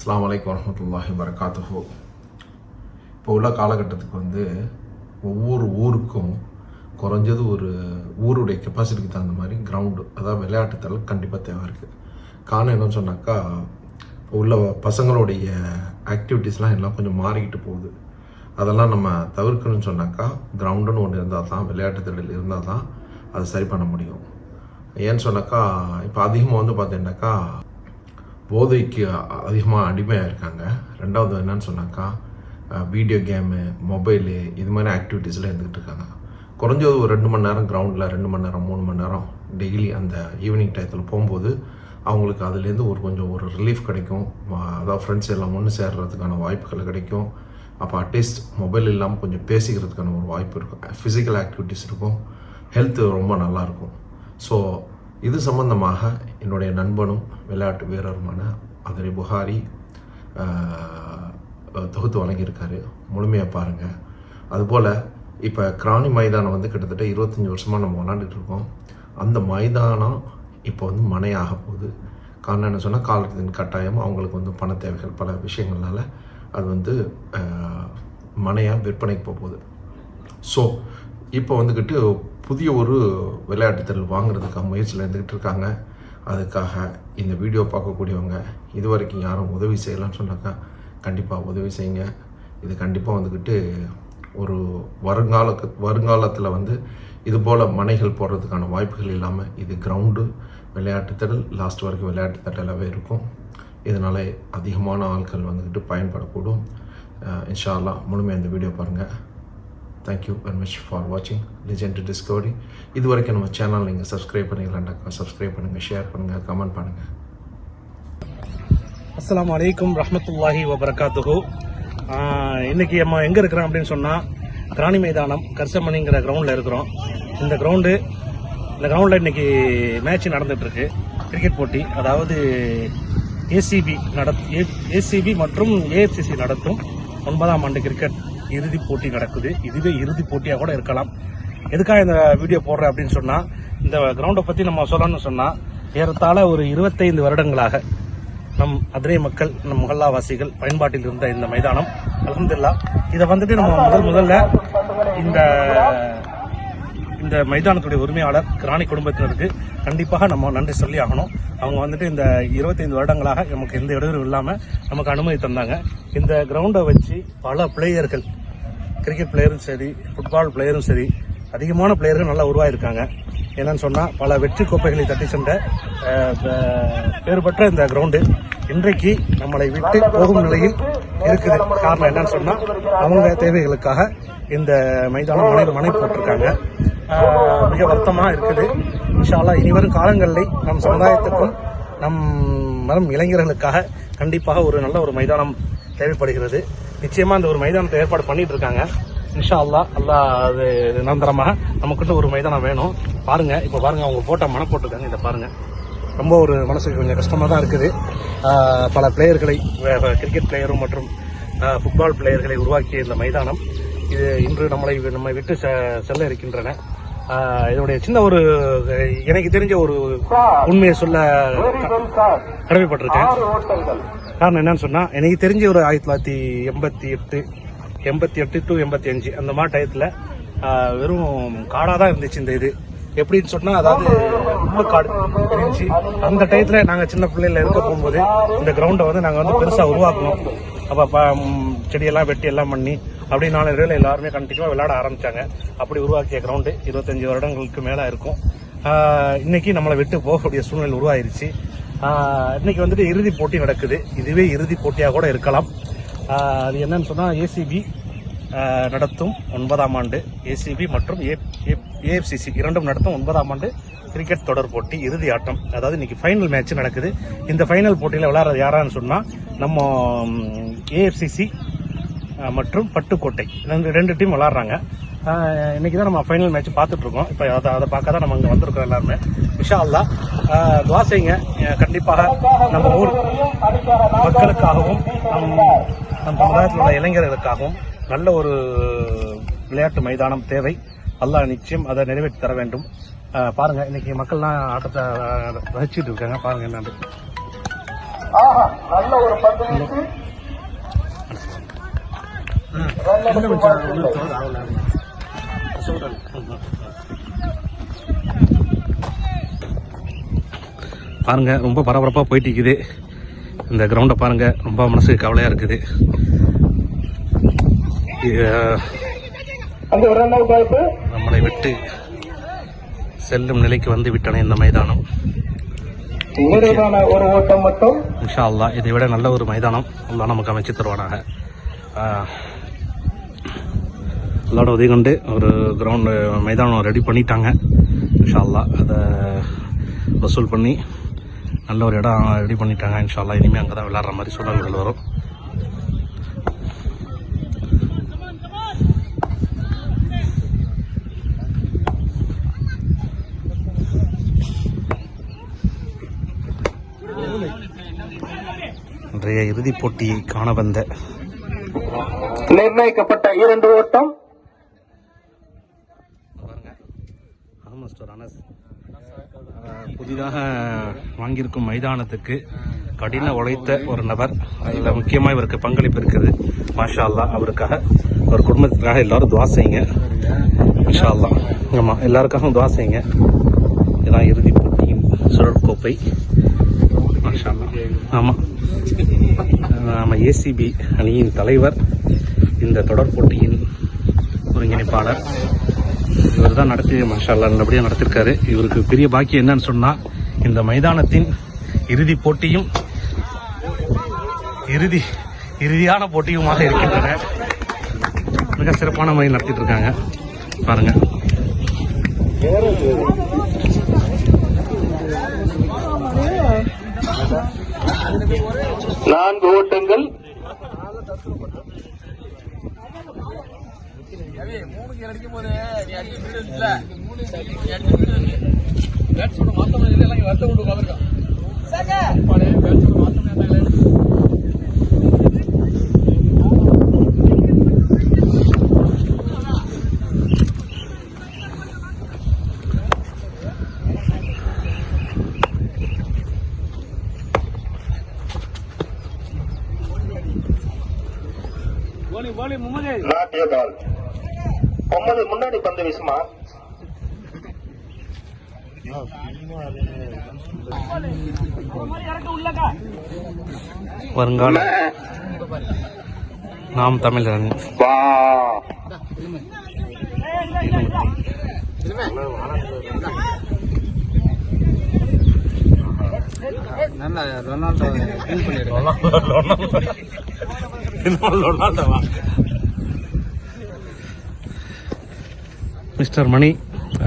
அஸ்ஸலாமு அலைக்கும் வரஹ்மத்துல்லாஹி வபரகாத்துஹு. இப்போ உள்ள காலகட்டத்துக்கு ஒவ்வொரு ஊருக்கும் குறைஞ்சது ஒரு ஊருடைய கெப்பாசிட்டிக்கு தகுந்த மாதிரி கிரவுண்டு, அதாவது விளையாட்டுத்தளம் கண்டிப்பாக தேவை இருக்குது. காரணம் என்னன்னு சொன்னாக்கா, இப்போ உள்ள பசங்களுடைய ஆக்டிவிட்டீஸ்லாம் எல்லாம் கொஞ்சம் மாறிக்கிட்டு போகுது. அதெல்லாம் நம்ம தவிர்க்கணும்னு சொன்னாக்கா, கிரவுண்டுன்னு ஒன்று இருந்தால் தான், விளையாட்டுத்திடல் இருந்தால் தான் அதை சரி பண்ண முடியும். ஏன்னு சொன்னாக்கா, இப்போ அதிகமாக பார்த்தீங்கன்னாக்கா போதைக்கு அதிகமாக அடிமையாக இருக்காங்க. ரெண்டாவது என்னன்னு சொன்னாக்கா, வீடியோ கேமு, மொபைலு, இது மாதிரி ஆக்டிவிட்டீஸில் இருந்துக்கிட்டு இருக்காங்க. குறைஞ்சது ஒரு 2 மணி நேரம் கிரவுண்டில் 2 மணி நேரம் 3 மணி நேரம் டெய்லி அந்த ஈவினிங் டயத்தில் போகும்போது அவங்களுக்கு அதுலேருந்து கொஞ்சம் ஒரு ரிலீஃப் கிடைக்கும். அதாவது ஃப்ரெண்ட்ஸ் எல்லாம் ஒன்று சேர்றதுக்கான வாய்ப்புகள் கிடைக்கும். அப்போ அட்லீஸ்ட் மொபைல் இல்லாமல் கொஞ்சம் பேசிக்கிறதுக்கான ஒரு வாய்ப்பு இருக்கும். ஃபிசிக்கல் ஆக்டிவிட்டீஸ் இருக்கும். ஹெல்த்து ரொம்ப நல்லாயிருக்கும். ஸோ இது சம்பந்தமாக என்னுடைய நண்பனும் விளையாட்டு வீரருமான அதிரி புகாரி தொகுத்து வழங்கியிருக்காரு. முழுமையாக பாருங்கள். அதுபோல் இப்போ கிரானி மைதானம் கிட்டத்தட்ட 25 வருஷமாக நம்ம விளாண்டுட்டு இருக்கோம். அந்த மைதானம் இப்போ மனையாக போகுது. காரணம் என்ன சொன்னால், காலத்தின் கட்டாயம் அவங்களுக்கு பண தேவைகள் பல விஷயங்கள்னால அது மனையாக விற்பனைக்கு போகுது. ஸோ இப்போ புதிய ஒரு விளையாட்டுத்திறல் வாங்குறதுக்காக முயற்சியில் இருந்துக்கிட்டு இருக்காங்க. அதுக்காக இந்த வீடியோ பார்க்கக்கூடியவங்க இது வரைக்கும் யாரும் உதவி செய்யலாம்னு சொன்னாக்கா கண்டிப்பாக உதவி செய்யுங்க. இது கண்டிப்பாக ஒரு வருங்காலத்தில் இது போல் மனைகள் போடுறதுக்கான வாய்ப்புகள் இல்லாமல் இது கிரவுண்டு விளையாட்டுத்திடல் லாஸ்ட் வரைக்கும் விளையாட்டுத்திடலாகவே இருக்கும். இதனால் அதிகமான ஆட்கள் பயன்படக்கூடும். இன்ஷா அல்லாஹ் முழுமையாக இந்த வீடியோ பாருங்கள். தேங்க்யூ வெரி மச் ஃபார் வாட்சிங் லெஜெண்ட் டிஸ்கவரி. இது வரைக்கும் நம்ம சேனல் நீங்கள் சப்ஸ்கிரைப் பண்ணிக்கலாம்டாக்கா சப்ஸ்கிரைப் பண்ணுங்கள், ஷேர் பண்ணுங்கள், கமெண்ட் பண்ணுங்கள். அஸ்ஸலாமு அலைக்கும் ரஹ்மத்துல்லாஹி வபரகாத்துஹு. இன்னைக்கு நம்ம எங்கே இருக்கிறோம் அப்படின்னு சொன்னால், கிரானி மைதானம் கர்சமணிங்கிற கிரவுண்டில் இருக்கிறோம். இந்த கிரவுண்டில் இன்னைக்கு மேட்ச் நடந்துகிட்ருக்கு, கிரிக்கெட் போட்டி. அதாவது ஏசிபி மற்றும் ஏஎஃப்சிசி நடத்தும் 9ஆம் ஆண்டு கிரிக்கெட் இறுதிப் போட்டி நடக்குது. இதுவே இறுதிப் போட்டியாக கூட இருக்கலாம். எதுக்காக இந்த வீடியோ போடுறேன் அப்படின்னு சொன்னால், இந்த கிரவுண்டை பற்றி நம்ம சொல்லணும்னு சொன்னால், ஏறத்தாழ ஒரு 25 வருடங்களாக நம் அதிரை மக்கள், நம் முகல்லாவாசிகள் பயன்பாட்டில் இருந்த இந்த மைதானம் அல்ஹம்துலில்லாஹ் இதை நம்ம முதல்ல இந்த மைதானத்துடைய உரிமையாளர் கிரானி குடும்பத்தினருக்கு கண்டிப்பாக நம்ம நன்றி சொல்லி ஆகணும். அவங்க இந்த 25 வருடங்களாக நமக்கு எந்த இடையூறும் இல்லாமல் நமக்கு அனுமதி தந்தாங்க. இந்த கிரவுண்டை வச்சு பல பிளேயர்கள், கிரிக்கெட் பிளேயரும் சரி, ஃபுட்பால் பிளேயரும் சரி, அதிகமான பிளேயர்கள் நல்லா உருவாயிருக்காங்க. என்னன்னு சொன்னால், பல வெற்றி கோப்பைகளை தட்டி சென்ற பேர் பெற்ற இந்த கிரவுண்டு இன்றைக்கு நம்மளை விட்டு போகும் நிலையில் இருக்குது. காரணம் என்னன்னு சொன்னால், அவங்க தேவைகளுக்காக இந்த மைதானம் மனை போட்டிருக்காங்க. மிக வருத்தமாக இருக்குது. இன்ஷா அல்லாஹ் இனிவரும் காலங்களில் நம் சமுதாயத்துக்கும் நம் இளைஞர்களுக்காக கண்டிப்பாக ஒரு நல்ல ஒரு மைதானம் தேவைப்படுகிறது. நிச்சயமாக அந்த ஒரு மைதானத்தை ஏற்பாடு பண்ணிட்டு இருக்காங்க. இன்ஷா அல்லாஹ் அது நிரந்தரமாக நமக்குள்ள ஒரு மைதானம் வேணும். பாருங்க, இப்போ பாருங்க, அவங்க போட்ட மனை போட்டிருக்காங்க. இதை பாருங்க, ரொம்ப ஒரு மனசுக்கு கொஞ்சம் கஷ்டமாக தான் இருக்குது. பல பிளேயர்களை, கிரிக்கெட் பிளேயரும் மற்றும் ஃபுட்பால் பிளேயர்களை உருவாக்கிய இந்த மைதானம் இது இன்று நம்மை விட்டு செல்ல இருக்கின்றன. இதனுடைய சின்ன ஒரு, எனக்கு தெரிஞ்ச ஒரு உண்மையை சொல்ல கடமைப்பட்டிருக்கேன். காரணம் என்னன்னு சொன்னா, எனக்கு தெரிஞ்ச ஒரு 1988 to 85 அந்த மாதிரி டயத்துல வெறும் காடாக தான் இருந்துச்சு இந்த இது. எப்படின்னு சொன்னா, அதாவது முள்ளுக்காடு இருந்துச்சு. அந்த டயத்துல நாங்கள் சின்ன பிள்ளைல இருக்க போகும்போது இந்த கிரவுண்டை நாங்கள் பெருசாக உருவாக்கணும். அப்போ செடியெல்லாம் வெட்டி எல்லாம் பண்ணி அப்படி 4 இடத்துல எல்லாருமே கண்டிப்பாக விளையாட ஆரம்பிச்சாங்க. அப்படி உருவாக்கிய கிரவுண்டு 25 வருடங்களுக்கு மேலே இருக்கும். இன்னைக்கு நம்மளை விட்டு போகக்கூடிய சூழ்நிலை உருவாயிருச்சு. இன்னைக்கு இறுதிப் போட்டி நடக்குது. இதுவே இறுதிப் போட்டியாக கூட இருக்கலாம். அது என்னன்னு சொன்னால், ஏசிபி நடத்தும் 9ஆம் ஆண்டு, ஏசிபி மற்றும் ஏஎஃப்சிசி இரண்டும் நடத்தும் 9ஆம் ஆண்டு கிரிக்கெட் தொடர் போட்டி இறுதி ஆட்டம். அதாவது இன்னைக்கு ஃபைனல் மேட்ச் நடக்குது. இந்த ஃபைனல் போட்டியில் விளையாடுறது யாரான்னு சொன்னால், நம்ம ஏஎஃப்சிசி மற்றும் பட்டுக்கோட்டை ரெண்டு டீம் விளையாடுறாங்க. இன்னைக்கு தான் நம்ம ஃபைனல் மேட்ச் பார்த்துட்டு இருக்கோம். இப்போ அதை பார்க்க தான் நம்ம இங்கே வந்திருக்கோம் எல்லாருமே. இன்ஷா அல்லாஹ் துஆ செய்யுங்க. கண்டிப்பாக நம்ம ஊர் மக்களுக்காகவும் நம் சமுதாயத்தில் உள்ள இளைஞர்களுக்காகவும் நல்ல ஒரு விளையாட்டு மைதானம் தேவை. அல்லாஹ் நிச்சயம் அதை நிறைவேற்றி தர வேண்டும். பாருங்க, இன்னைக்கு மக்கள்லாம் ஆட்டத்தை ரசிச்சுட்டு இருக்காங்க. பாருங்க என்னன்னு நல்ல ஒரு பந்து வீச்சு. பாருங்க ரொம்ப பரபரப்பா போயிட்டு இருக்குது இந்த கிரவுண்டை பாருங்க. ரொம்ப மனசுக்கு கவலையா இருக்குது. நம்மளை விட்டு செல்லும் நிலைக்கு வந்து விட்டன இந்த மைதானம். ஒரு ஓட்டம் மட்டும். இன்ஷா அல்லாஹ் இதை விட நல்ல ஒரு மைதானம் அல்லாஹ் நமக்கு அமைச்சு தருவானாக. அல்லாட உதவி கொண்டு ஒரு கிரவுண்டு மைதானம் ரெடி பண்ணிட்டாங்க. இன்ஷா அல்லாஹ் அதை வசூல் பண்ணி நல்ல ஒரு இடம் ரெடி பண்ணிட்டாங்க. இன்ஷா அல்லாஹ் இனிமேல் அங்கே தான் விளையாடுற மாதிரி சூழல்கள் வரும். இன்றைய இறுதிப் போட்டியை காண வந்த நிர்ணயிக்கப்பட்ட 2 ஓட்டம். புதிதாக வாங்கியிருக்கும் மைதானத்துக்கு கடின உழைத்த ஒரு நபர். அதில் முக்கியமாக இவருக்கு பங்களிப்பு இருக்குது. மாஷா அல்லாஹ் அவருக்காக அவர் குடும்பத்துக்காக எல்லாரும் துவா செய்யுங்க. மாஷா அல்லாஹ். ஆமாம், எல்லாருக்காகவும் துவா செய்யுங்க. இதான் இறுதிப் போட்டியின் சுழற்கோப்பை. மாஷா அல்லாஹ். ஆமாம், நம்ம ஏசிபி அணியின் தலைவர், இந்த தொடர் போட்டியின் ஒருங்கிணைப்பாளர் இவர் தான் நடத்தி மாஷா அல்லாஹ் நல்லபடியாக நடத்திருக்காரு. இவருக்கு பெரிய பாக்கியம் என்னன்னு சொன்னால் இந்த மைதானத்தின் இறுதிப் போட்டியும் இறுதியான போட்டியுமாக இருக்கின்றன. மிக சிறப்பான முறையில் நடத்திட்டு இருக்காங்க பாருங்க. நான்கு ஓட்டங்கள். நாட்டிய பால். முகமது முன்னாடி பந்து வீசுமா. வருங்கால நாம் தமிழன் மிஸ்டர் மணி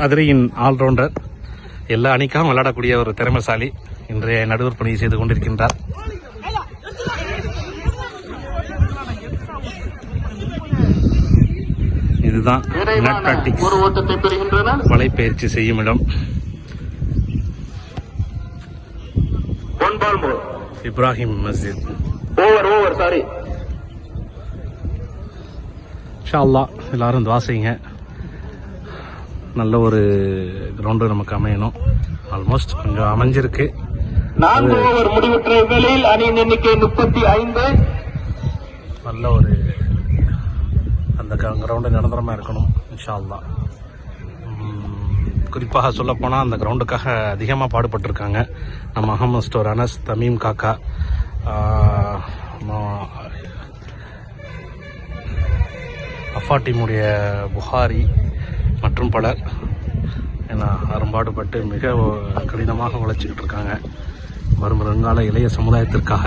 அதிரையின் ஆல்ரவுண்டர், எல்லா அணிக்காகவும் விளையாடக்கூடிய ஒரு திறமைசாலி இன்றைய நடுவர் பணியை செய்து கொண்டிருக்கின்றார். இதுதான் நெட் பிராக்டிக்ஸ் வலைப்பயிற்சி செய்யும் இடம். இப்ராஹிம் மஸ்ஜித். இன்ஷா அல்லாஹ் எல்லாரும் துஆ செய்யுங்க. நல்ல ஒரு கிரவுண்டு நமக்கு அமையணும். ஆல்மோஸ்ட் கொஞ்சம் அமைஞ்சிருக்கு. 4 ஓவர் முடிவுற்ற வேளையில் அணியின் எண்ணிக்கை 35. நல்ல ஒரு அந்த கிரவுண்டு நிரந்தரமாக இருக்கணும் இன்ஷா அல்லாஹ். குறிப்பாக சொல்லப்போனால் அந்த கிரவுண்டுக்காக அதிகமாக பாடுபட்டிருக்காங்க நம்ம அகமது ஸ்டோர் அனஸ், தமீம் காக்கா, அஃபா டீமுடைய புகாரி மற்றும் பலர் ஏன்னா அரும்பாடுபட்டு மிக கடினமாக உழைச்சிக்கிட்டு இருக்காங்க வரும் வருங்கால இளைய சமுதாயத்திற்காக.